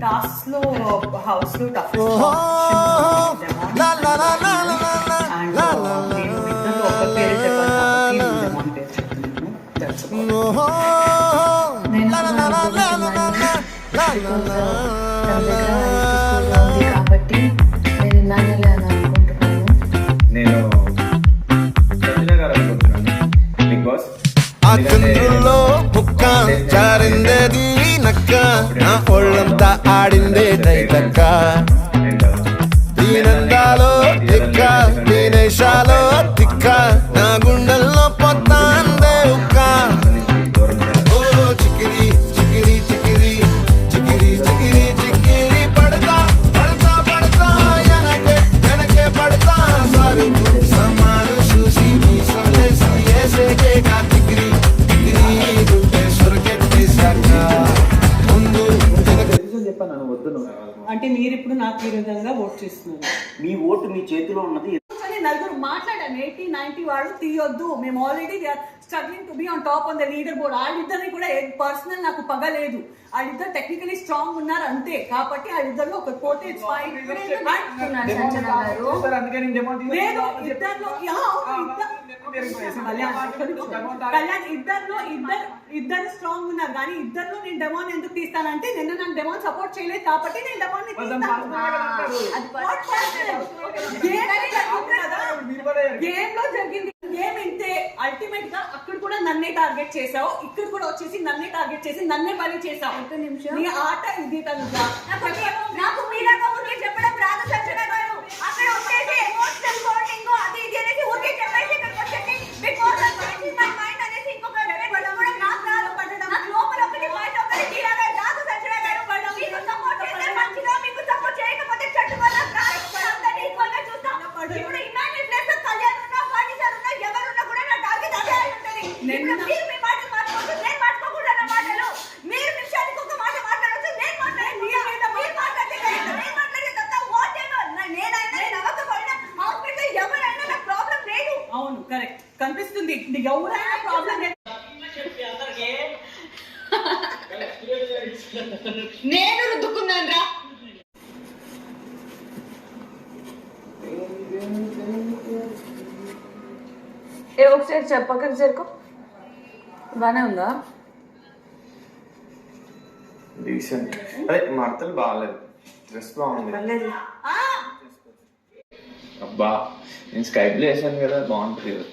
Task లో house లో tough and నేను ఇద్దరు ఒక పేరు చెప్పాను కాబట్టి డెమాన్ పేరు చెప్తున్నాను. That's about it. నేను ఉంది కాబట్టి నేను ఇన్నాళ్ళే అని అనుకుంటున్నాను. నేను సంజన గారు అనుకుంటున్నాను బిగ్ బాస్. ఆ చంద్రుల్లో ముక్క జారిందేది నక్క, నా ఒళ్ళంతా ఆడిందే దైతక్క. దీనందాలో తిక్క, దీనేశాలో తిక్క, నా గుండెల్లో పొత్తాందే ఉక్క. ఓ చికిరి చికిరి చికిరి చికిరి చికిరి చికిరి పడతా పడతా పడతా ఎనకే ఎనకే పడతా సారు సమారు చూసి మీ సొలేసి ఏసేకే కా చికిరి చికిరి దుట్టేశ్వర కెట్టేశాక ముందు చెప్పాను నన్ను వద్దును. అంటే మీరు ఇప్పుడు నాకు విరుద్ధంగా ఓట్ చేస్తున్నారు. మీ ఓటు మీ చేతిలో ఉన్నది. నలుగురు మాట్లాడాను 80-90 వాళ్ళు తీయొద్దు, మేము already struggling to be on top on the leader board. వాళ్ళిద్దరిని కూడా పర్సనల్ నాకు పగలేదు, వాళ్ళిద్దరు టెక్నికలీ స్ట్రాంగ్ ఉన్నారు అంతే. కాబట్టి వాళ్ళిద్దరిలో ఒక పోతే లేదు ఇద్దరిలో కళ్యాణ్ ఇద్దరు స్ట్రాంగ్ ఉన్నారు కానీ ఇద్దరిలో నేను డెమాన్ ఎందుకు తీస్తానంటే నిన్న నాకు డెమాన్ సపోర్ట్ చేయలేదు కాబట్టి నేను డెమాన్ గేమ్ లో జరిగింది. గేమ్ ఇంతే. అల్టిమేట్ గా అక్కడ కూడా నన్నే టార్గెట్ చేసావు, ఇక్కడ కూడా వచ్చేసి నన్నే టార్గెట్ చేసి నన్నే బలి చేసావు. నీ ఆట ఇది తనుగా నాకు మీలాగా ఊరికే చెప్పడం రాదు సంజన గారు. అక్కడ వచ్చేసి ఎమోషనల్ బాండింగ్ అది ఇది అనేసి ఊరికే చెప్పేసి ఇక్కడికి వచ్చేసి బికాజ్ ఆఫ్ మై మైండ్ అనేసి ఇంకొక పడడం కూడా నాకు రాదు. నాకు లోపల ఒకటి బయట ఒకటి తీరాలి రాదు సంజన గారు. మీకు సపోర్ట్ చేస్తే మంచిగా, మీకు సపోర్ట్ చేయకపోతే చెట్టుకోవాలి. అందరినీ ఈక్వల్ గా చూస్తాం. ఇప్పుడు ఇమాజిన్ ప్లేస్ కళ్యాణ్ ఉన్నా పార్టీ సార్ ఉన్నా ఎవరున్నా కూడా నా టార్గెట్ అదే అయి ఉంటుంది. ఇప్పుడు మీరు మీ మాటలు మాట్లాడొచ్చు, నేను మాట్లాడకూడదు అన్న మాటలు. మీరు నిమిషానికి ఒక మాట మాట్లాడొచ్చు, నేను మాట్లాడేది మీరు మాట్లాడితే నేను మాట్లాడే తప్ప ఓటేమో నేనైనా నేను అవ్వకపోయినా హాస్పిటల్ ఎవరైనా నాకు ప్రాబ్లం లేదు. అవును కరెక్ట్ కనిపిస్తుంది. ఎవరైనా ప్రాబ్లం లేదు. నేను రుద్దుకున్నాను రా. ఒకసారి చెప్పకరి జరుకో బానే ఉందా? డీసెంట్. అదే మడతలు బాగాలేదు, డ్రెస్ బాగుంది. అబ్బా నేను స్కై బ్లూ వేసాను కదా, బాగుంటుంది కదా.